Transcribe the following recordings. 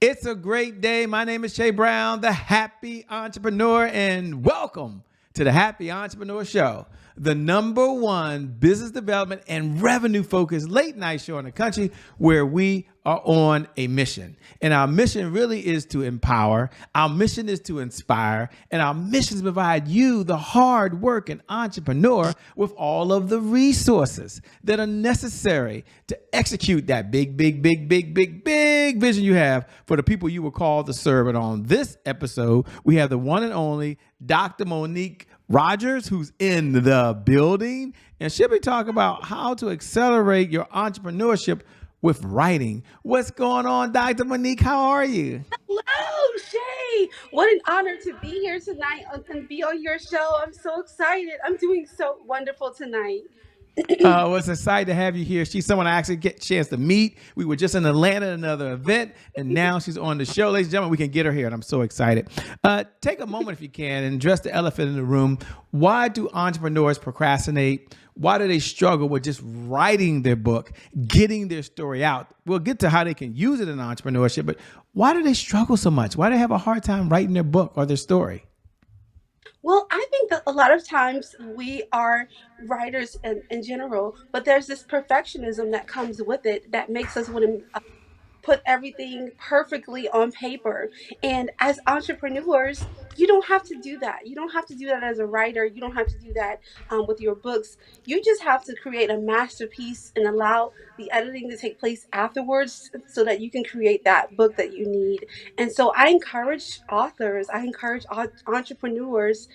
It's a great day. My name is Shay Brown, the Happy Entrepreneur, and welcome to the Happy Entrepreneur Show, the number one business development and revenue focused late night show in the country where we are on a mission. And our mission really is to empower, our mission is to inspire, and our mission is to provide you, the hard working entrepreneur, with all of the resources that are necessary to execute that big vision you have for the people you were called to serve. And on this episode, we have the one and only Dr. Monique Rodgers, who's in the building, and she'll be talking about how to accelerate your entrepreneurship with writing. What's going on, Dr. Monique? How are you? Hello, Shay. What an honor to be here tonight and be on your show. I'm so excited. I'm doing so wonderful tonight. Was excited to have you here. She's someone I actually get a chance to meet. We were just in Atlanta at another event, and now she's on the show. Ladies and gentlemen, we can get her here, and I'm so excited. Take a moment if you can and address the elephant in the room. Why do entrepreneurs procrastinate? Why do they struggle with just writing their book, getting their story out? We'll get to how they can use it in entrepreneurship, but why do they struggle so much? Why do they have a hard time writing their book or their story? Well, I think that a lot of times we are writers in general, but there's this perfectionism that comes with it that makes us want to put everything perfectly on paper. And as entrepreneurs, you don't have to do that. You don't have to do that as a writer. You don't have to do that with your books. You just have to create a masterpiece and allow the editing to take place afterwards so that you can create that book that you need. And so I encourage authors, I encourage entrepreneurs,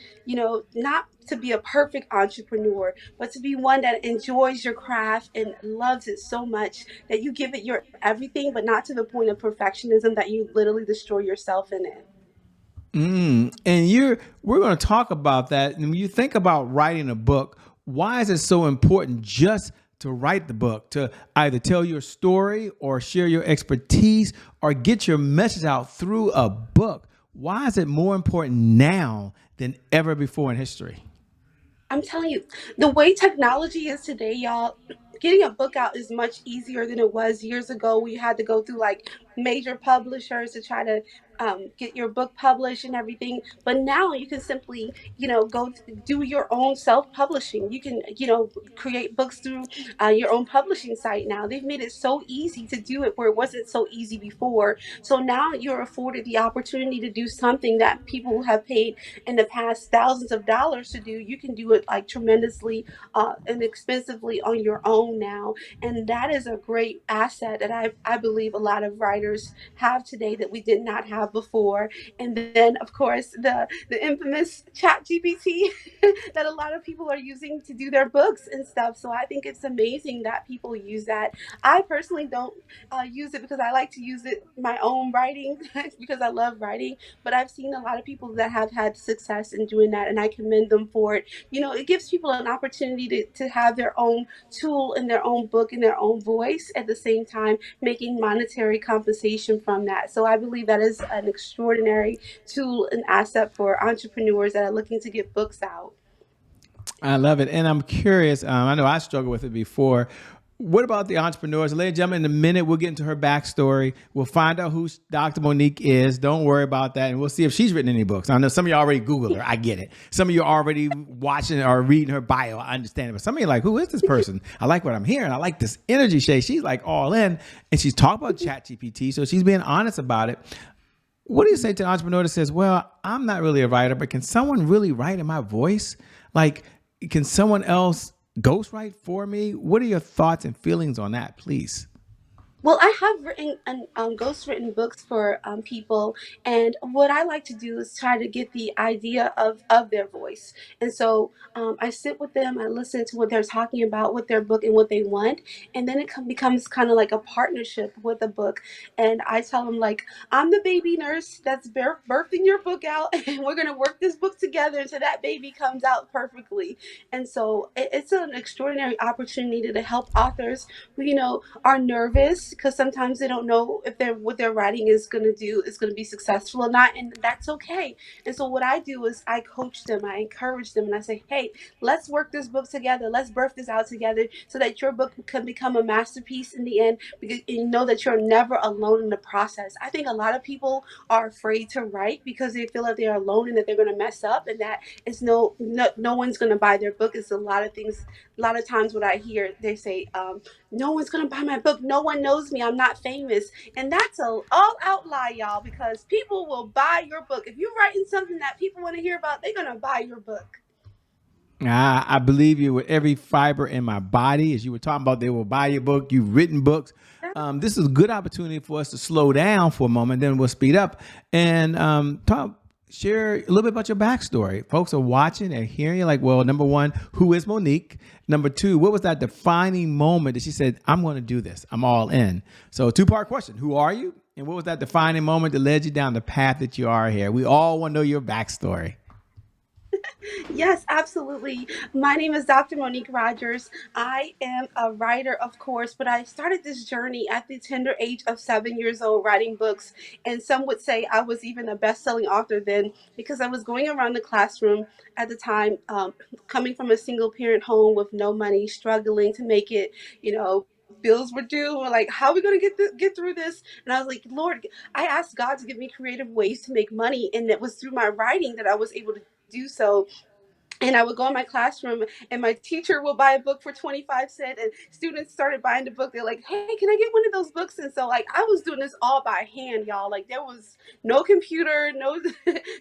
not to be a perfect entrepreneur, but to be one that enjoys your craft and loves it so much that you give it your everything, but not to the point of perfectionism that you literally destroy yourself in it. We're going to talk about that. And when you think about writing a book, why is it so important just to write the book, to either tell your story or share your expertise or get your message out through a book? Why is it more important now than ever before in history? I'm telling you, the way technology is today, y'all, getting a book out is much easier than it was years ago. We had to go through like major publishers to try to get your book published and everything. But now you can simply, do your own self publishing. You can, create books through your own publishing site now. They've made it so easy to do it where it wasn't so easy before. So now you're afforded the opportunity to do something that people who have paid in the past thousands of dollars to do. You can do it like tremendously inexpensively on your own now, and that is a great asset that I believe a lot of writers have today that we did not have before. And then of course the infamous chat gpt that a lot of people are using to do their books and stuff. So I think it's amazing that people use that. I personally don't use it because I like to use it my own writing because I love writing, but I've seen a lot of people that have had success in doing that, and I commend them for it. It gives people an opportunity to have their own tool in their own book in their own voice at the same time making monetary compensation from that. So I believe that is an extraordinary tool and asset for entrepreneurs that are looking to get books out. I love it. And I'm curious, I know I struggled with it before. What about the entrepreneurs? Ladies and gentlemen, in a minute, we'll get into her backstory. We'll find out who Dr. Monique is. Don't worry about that. And we'll see if she's written any books. I know some of you already Googled her. I get it. Some of you are already watching or reading her bio. I understand it. But some of you are like, who is this person? I like what I'm hearing. I like this energy, Shay. She's like all in. And she's talking about ChatGPT. So she's being honest about it. What do you say to an entrepreneur that says, well, I'm not really a writer, but can someone really write in my voice? Like, can someone else ghostwrite for me? What are your thoughts and feelings on that, please? Well, I have written and ghostwritten books for people, and what I like to do is try to get the idea of their voice. And so I sit with them, I listen to what they're talking about with their book and what they want, and then it becomes kind of like a partnership with the book. And I tell them like, I'm the baby nurse that's birthing your book out, and we're gonna work this book together until that baby comes out perfectly. And so it's an extraordinary opportunity to help authors who are nervous because sometimes they don't know if they're what they're writing is going to do is going to be successful or not, and that's okay. And so what I do is I coach them, I encourage them, and I say, hey, let's work this book together, let's birth this out together so that your book can become a masterpiece in the end, because you know that you're never alone in the process. I think a lot of people are afraid to write because they feel like they're alone and that they're going to mess up, and that it's no one's going to buy their book. It's a lot of things. A lot of times what I hear, they say, no one's going to buy my book, no one knows me, I'm not famous. And that's a all out lie, y'all, because people will buy your book. If you're writing something that people want to hear about, they're going to buy your book. I believe you with every fiber in my body. As you were talking about, they will buy your book. You've written books. This is a good opportunity for us to slow down for a moment, then we'll speed up and share a little bit about your backstory. Folks are watching and hearing you like, well, number one, who is Monique? Number two, what was that defining moment that she said, I'm going to do this, I'm all in? So two-part question, who are you? And what was that defining moment that led you down the path that you are here? We all want to know your backstory. Yes, absolutely. My name is Dr. Monique Rodgers. I am a writer, of course, but I started this journey at the tender age of 7 years old, writing books. And some would say I was even a best selling author then, because I was going around the classroom at the time, coming from a single parent home with no money, struggling to make it, you know. Bills were due. We're like, how are we going to get through this? And I was like, Lord, I asked God to give me creative ways to make money, and it was through my writing that I was able to do so. And I would go in my classroom and my teacher will buy a book for 25 cents, and students started buying the book. They're like, hey, can I get one of those books? And so like I was doing this all by hand, y'all. Like there was no computer, no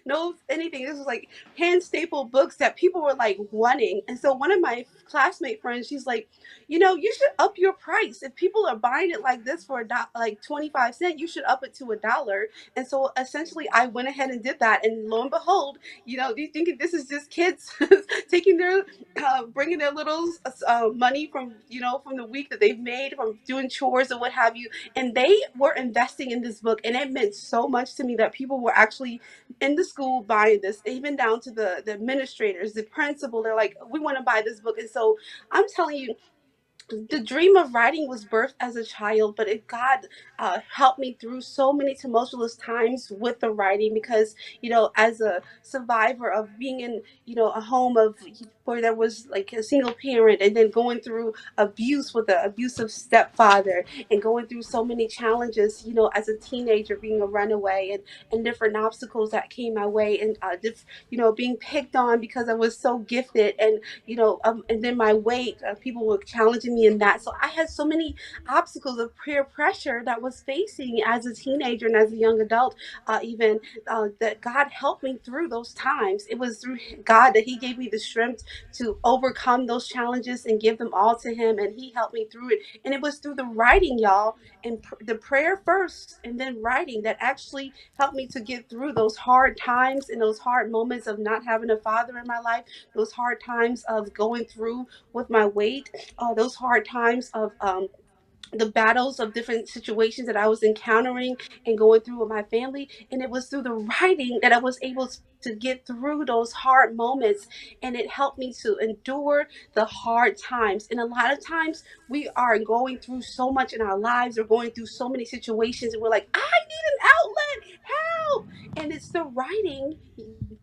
no anything. This was like hand stapled books that people were like wanting. And so one of my classmate friends, she's like, you should up your price. If people are buying it like this for like 25 cents, you should up it to $1. And so essentially I went ahead and did that. And lo and behold, you thinking this is just kids taking their bringing their little money from from the week that they've made from doing chores or what have you, and they were investing in this book, and it meant so much to me that people were actually in the school buying this, even down to the administrators, the principal. They're like, we want to buy this book. And so I'm telling you, the dream of writing was birthed as a child, but God helped me through so many tumultuous times with the writing, because as a survivor of being in a home of where there was like a single parent, and then going through abuse with an abusive stepfather, and going through so many challenges, as a teenager, being a runaway, and different obstacles that came my way, and being picked on because I was so gifted, and then my weight, people were challenging me in that. So I had so many obstacles of peer pressure that was facing as a teenager and as a young adult, even that God helped me through those times. It was through God that He gave me the strength to overcome those challenges and give them all to Him, and He helped me through it. And it was through the writing, y'all, and the prayer first, and then writing, that actually helped me to get through those hard times and those hard moments of not having a father in my life, those hard times of going through with my weight, those hard times of the battles of different situations that I was encountering and going through with my family. And it was through the writing that I was able to get through those hard moments. And it helped me to endure the hard times. And a lot of times we are going through so much in our lives, or going through so many situations, and we're like, I need an outlet, help. And it's the writing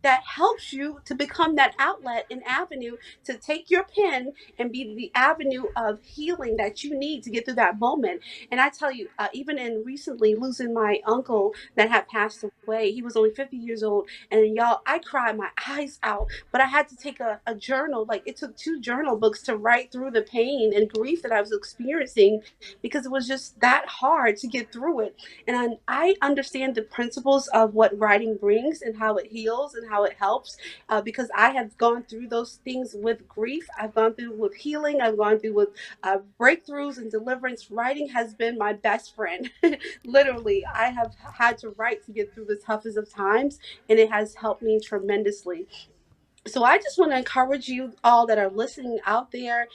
that helps you to become that outlet and avenue to take your pen and be the avenue of healing that you need to get through that moment. And I tell you, even in recently losing my uncle that had passed away, he was only 50 years old. And y'all, I cried my eyes out, but I had to take a journal. Like it took two journal books to write through the pain and grief that I was experiencing, because it was just that hard to get through it. And I understand the principles of what writing brings and how it heals and how it helps, because I have gone through those things with grief. I've gone through with healing. I've gone through with breakthroughs and deliverance. Writing has been my best friend. Literally, I have had to write to get through the toughest of times, and it has helped me tremendously. So I just want to encourage you all that are listening out there.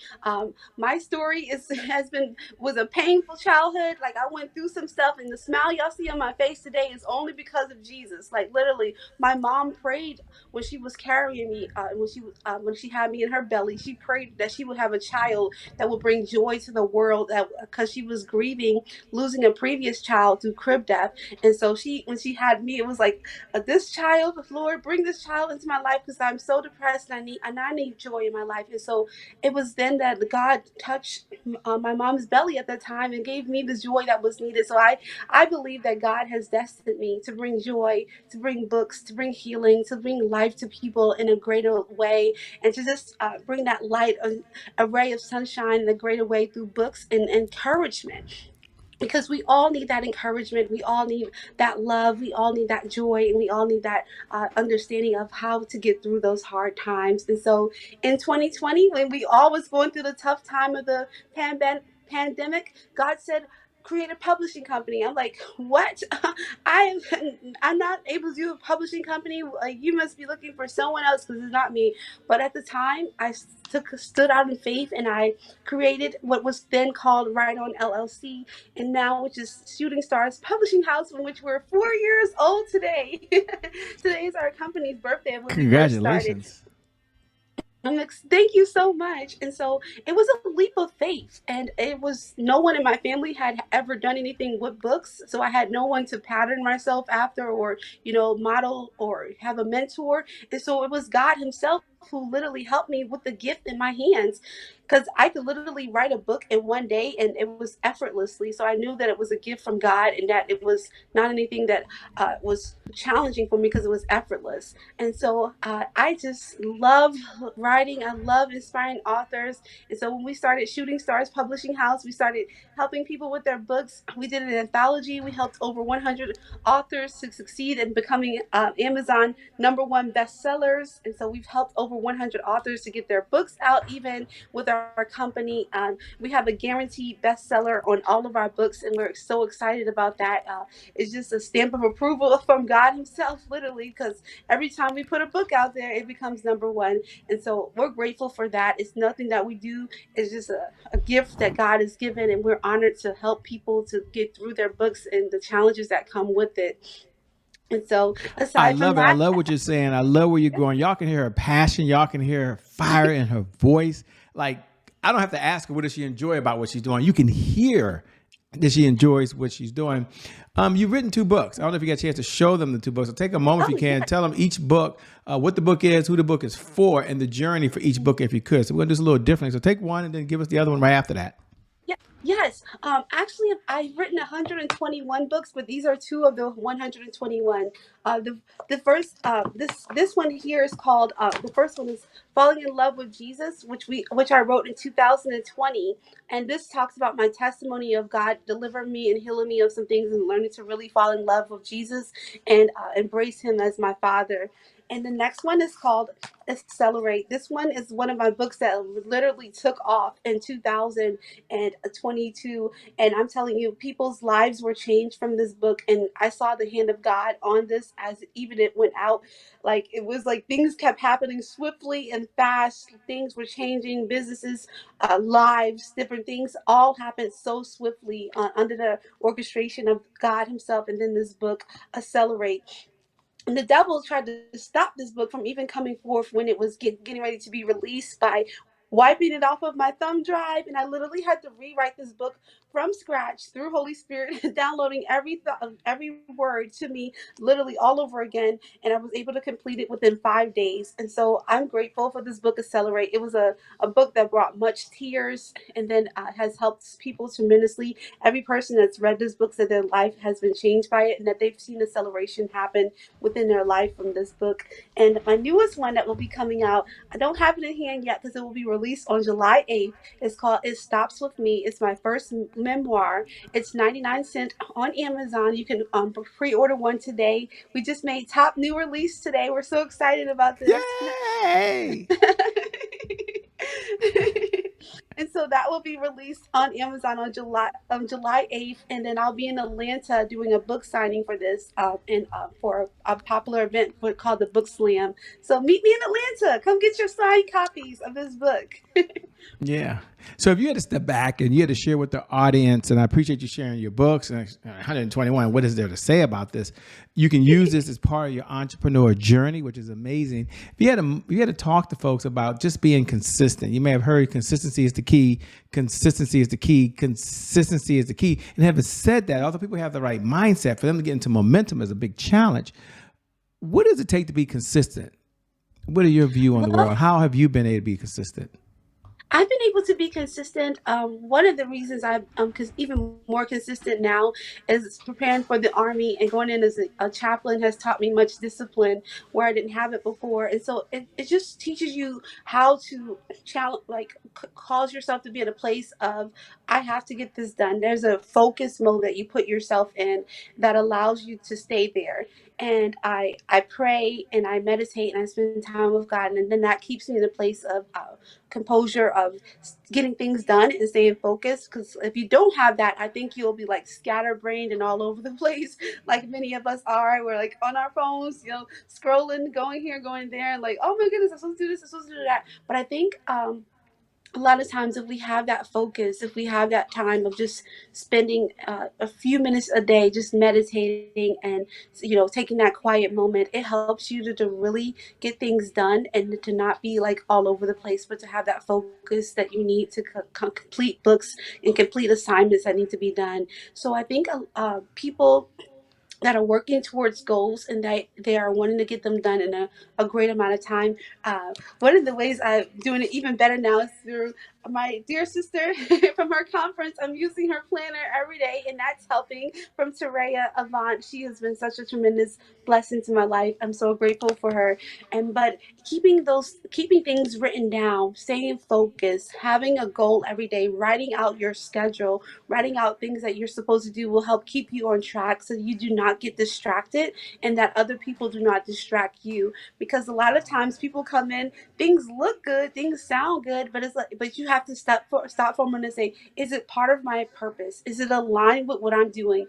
My story is has been was a painful childhood. Like I went through some stuff, and the smile y'all see on my face today is only because of Jesus. Like literally, my mom prayed when she was carrying me, when she had me in her belly. She prayed that she would have a child that would bring joy to the world. That because she was grieving losing a previous child through crib death, and so she when she had me, it was like this child, Lord, bring this child into my life because I'm so depressed and I need joy in my life. And so it was then that God touched my mom's belly at that time and gave me the joy that was needed. So I believe that God has destined me to bring joy, to bring books, to bring healing, to bring life to people in a greater way, and to just bring that light, a ray of sunshine in a greater way through books and encouragement, because we all need that encouragement, we all need that love, we all need that joy, and we all need that understanding of how to get through those hard times. And so in 2020, when we all was going through the tough time of the pandemic, God said create a publishing company. I'm like, what? I'm not able to do a publishing company. Like, you must be looking for someone else because it's not me. But at the time, I stood out in faith, and I created what was then called Right On LLC, and now which is Shooting Stars Publishing House, in which we're 4 years old today. Today is our company's birthday of when we first started. Congratulations. Thank you so much. And so it was a leap of faith, and it was no one in my family had ever done anything with books, so I had no one to pattern myself after, or model or have a mentor. And so it was God Himself who literally helped me with the gift in my hands, because I could literally write a book in one day, and it was effortlessly. So I knew that it was a gift from God, and that it was not anything that was challenging for me, because it was effortless. And so I just love writing. I love inspiring authors. And so when we started Shooting Stars Publishing House, we started helping people with their books. We did an anthology. We helped over 100 authors to succeed in becoming Amazon #1 bestsellers. And so we've helped over 100 authors to get their books out, even with our company. We have a guaranteed bestseller on all of our books, and we're so excited about that. It's just a stamp of approval from God Himself, literally, because every time we put a book out there, it becomes #1. And so we're grateful for that. It's nothing that we do, it's just a gift that God has given, and we're honored to help people to get through their books and the challenges that come with it. And so, I aside from love it. I that, love what you're saying. I love where you're going. Y'all can hear her passion. Y'all can hear her fire in her voice. Like, I don't have to ask her what does she enjoy about what she's doing. You can hear that she enjoys what she's doing. You've written 2 books. I don't know if you got a chance to show them the 2 books. So take a moment if you oh, can. yeah. Tell them each book, what the book is, who the book is for, and the journey for each book if you could. So we're going to do this a little differently. So take one and then give us the other one right after that. Yeah, yes. Actually, I've written 121 books, but these are two of the 121. The first this one here is called the first one is Falling in Love with Jesus, which I wrote in 2020, and this talks about my testimony of God delivering me and healing me of some things, and learning to really fall in love with Jesus and embrace Him as my Father. And the next one is called Accelerate. This one is one of my books that literally took off in 2022, and I'm telling you, people's lives were changed from this book, and I saw the hand of God on this as even it went out. Like it was like things kept happening swiftly and fast. Things were changing, businesses, lives, different things all happened so swiftly under the orchestration of God Himself. And then this book, Accelerate, and the devil tried to stop this book from even coming forth when it was getting ready to be released by wiping it off of my thumb drive. And I literally had to rewrite this book from scratch through Holy Spirit, downloading every word to me literally all over again. And I was able to complete it within 5 days. And so I'm grateful for this book, Accelerate. It was a book that brought much tears, and then has helped people tremendously. Every person that's read this book said their life has been changed by it, and that they've seen acceleration happen within their life from this book. And my newest one that will be coming out, I don't have it in hand yet because it will be released on July 8th. It's called It Stops With Me. It's my first memoir. It's 99 cents on Amazon. You can pre-order one today. We just made top new release today. We're so excited about this. Yay! And so that will be released on Amazon on July 8th, and then I'll be in Atlanta doing a book signing for this and for a popular event called the Book Slam. So meet me in Atlanta. Come get your signed copies of this book. Yeah. So if you had to step back and you had to share with the audience, and I appreciate you sharing your books and 121, what is there to say about this? You can use this as part of your entrepreneur journey, which is amazing. If you had to talk to folks about just being consistent, you may have heard consistency is the key, consistency is the key, consistency is the key. And having said that, although people have the right mindset, for them to get into momentum is a big challenge. What does it take to be consistent? What are your view on the Well, world? How have you been able to be consistent? I've been able to be consistent. One of the reasons I'm even more consistent now is preparing for the army and going in as a chaplain has taught me much discipline where I didn't have it before. And so it just teaches you how to challenge, like cause yourself to be in a place of, I have to get this done. There's a focus mode that you put yourself in that allows you to stay there. And I pray and I meditate and I spend time with God. And then that keeps me in a place of composure of getting things done and staying focused. Because if you don't have that, I think you'll be like scatterbrained and all over the place, like many of us are. We're like on our phones, scrolling, going here, going there, and like, oh my goodness, I'm supposed to do this, I'm supposed to do that. But I think a lot of times if we have that focus, if we have that time of just spending a few minutes a day just meditating and taking that quiet moment, it helps you to really get things done and to not be like all over the place, but to have that focus that you need to complete books and complete assignments that need to be done. So I think people that are working towards goals and they are wanting to get them done in a great amount of time. One of the ways I'm doing it even better now is through my dear sister from her conference. I'm using her planner every day, and that's helping from Terea Avant. She has been such a tremendous blessing to my life. I'm so grateful for her. And but keeping things written down, staying focused, having a goal every day, writing out your schedule, writing out things that you're supposed to do will help keep you on track so you do not get distracted and that other people do not distract you. Because a lot of times people come in, things look good, things sound good, but it's like, but you have to stop for a minute and say, is it part of my purpose? Is it aligned with what I'm doing?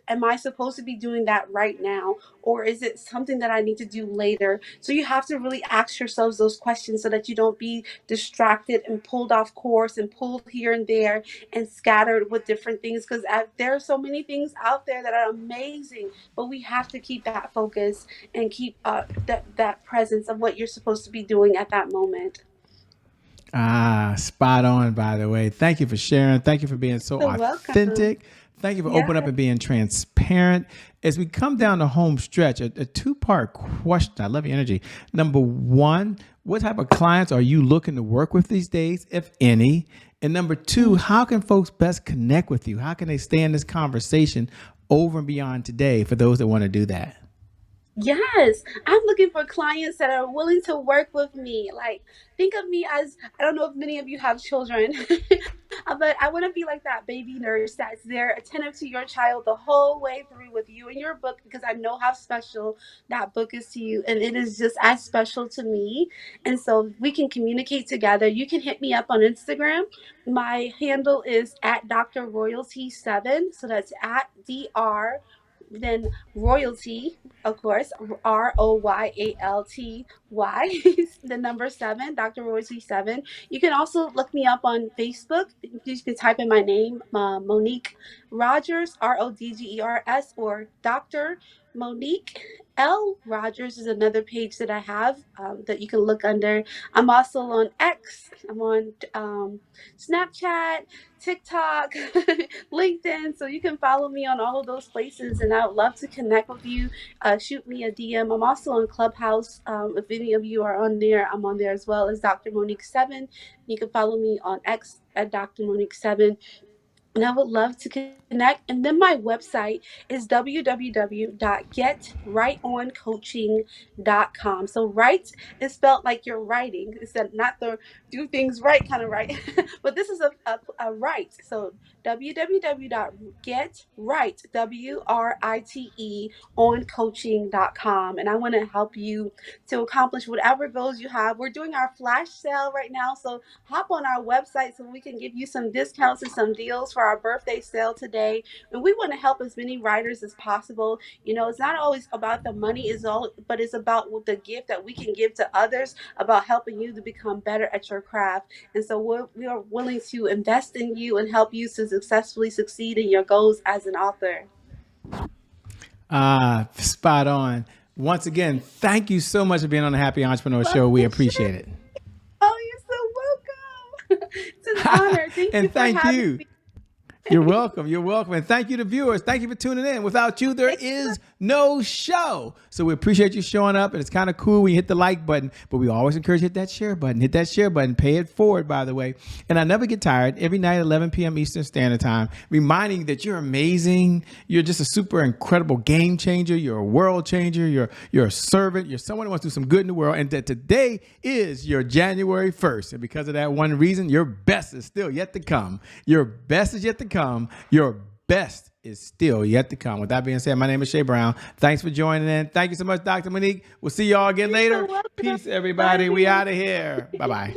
Am I supposed to be doing that right now? Or is it something that I need to do later? So you have to really ask yourselves those questions so that you don't be distracted and pulled off course and pulled here and there and scattered with different things, because there are so many things out there that are amazing, but we have to keep that focus and keep that presence of what you're supposed to be doing at that moment. Ah, spot on, by the way. Thank you for sharing. Thank you for being so So welcome. authentic. Thank you for opening up Yeah. and being transparent. As we come down the home stretch, a two-part question. I love your energy. Number one, what type of clients are you looking to work with these days, if any? And number two, how can folks best connect with you? How can they stay in this conversation over and beyond today for those that want to do that? Yes, I'm looking for clients that are willing to work with me. Like, think of me as, I don't know if many of you have children, but I want to be like that baby nurse that's there, attentive to your child the whole way through with you and your book, because I know how special that book is to you, and it is just as special to me. And so we can communicate together. You can hit me up on Instagram. My handle is at Dr. Royalty 7. So that's at DR, then royalty, of course, Royalty, the number 7, Dr. Royalty 7. You can also look me up on Facebook. You can type in my name, Monique Rodgers, Rodgers, or Dr. Monique L. Rogers is another page that I have that you can look under. I'm also on X. I'm on Snapchat, TikTok, LinkedIn. So you can follow me on all of those places, and I would love to connect with you. Shoot me a DM. I'm also on Clubhouse. If any of you are on there, I'm on there as well as Dr. Monique 7. You can follow me on X at Dr. Monique 7. And I would love to connect. And then my website is www.getrightoncoaching.com. So right is spelled like you're writing. It's not the do things right kind of right, but this is a right. So www.getright, WRITE, on coaching.com. And I want to help you to accomplish whatever goals you have. We're doing our flash sale right now. So hop on our website so we can give you some discounts and some deals for our birthday sale today. And we want to help as many writers as possible. It's not always about the money, but it's about the gift that we can give to others, about helping you to become better at your craft. And so we are willing to invest in you and help you to successfully succeed in your goals as an author. Spot on. Once again, thank you so much for being on the Happy Entrepreneur Show. We appreciate it. Oh, you're so welcome. It's an honor. Thank And you for thank having you. me. You're welcome. You're welcome. And thank you to viewers. Thank you for tuning in. Without you, there is no show. So we appreciate you showing up. And it's kind of cool when you hit the like button, but we always encourage you to hit that share button. Hit that share button. Pay it forward, by the way. And I never get tired. Every night at 11 p.m. Eastern Standard Time, reminding you that you're amazing. You're just a super incredible game changer. You're a world changer. You're a servant. You're someone who wants to do some good in the world. And that today is your January 1st. And because of that one reason, your best is still yet to come. Your best is yet to come. Your best is still yet to come. With that being said, my name is Shay Brown. Thanks for joining in. Thank you so much, Dr. Monique. We'll see y'all again later. So welcome. Peace, everybody. Bye. We out of here. Bye-bye.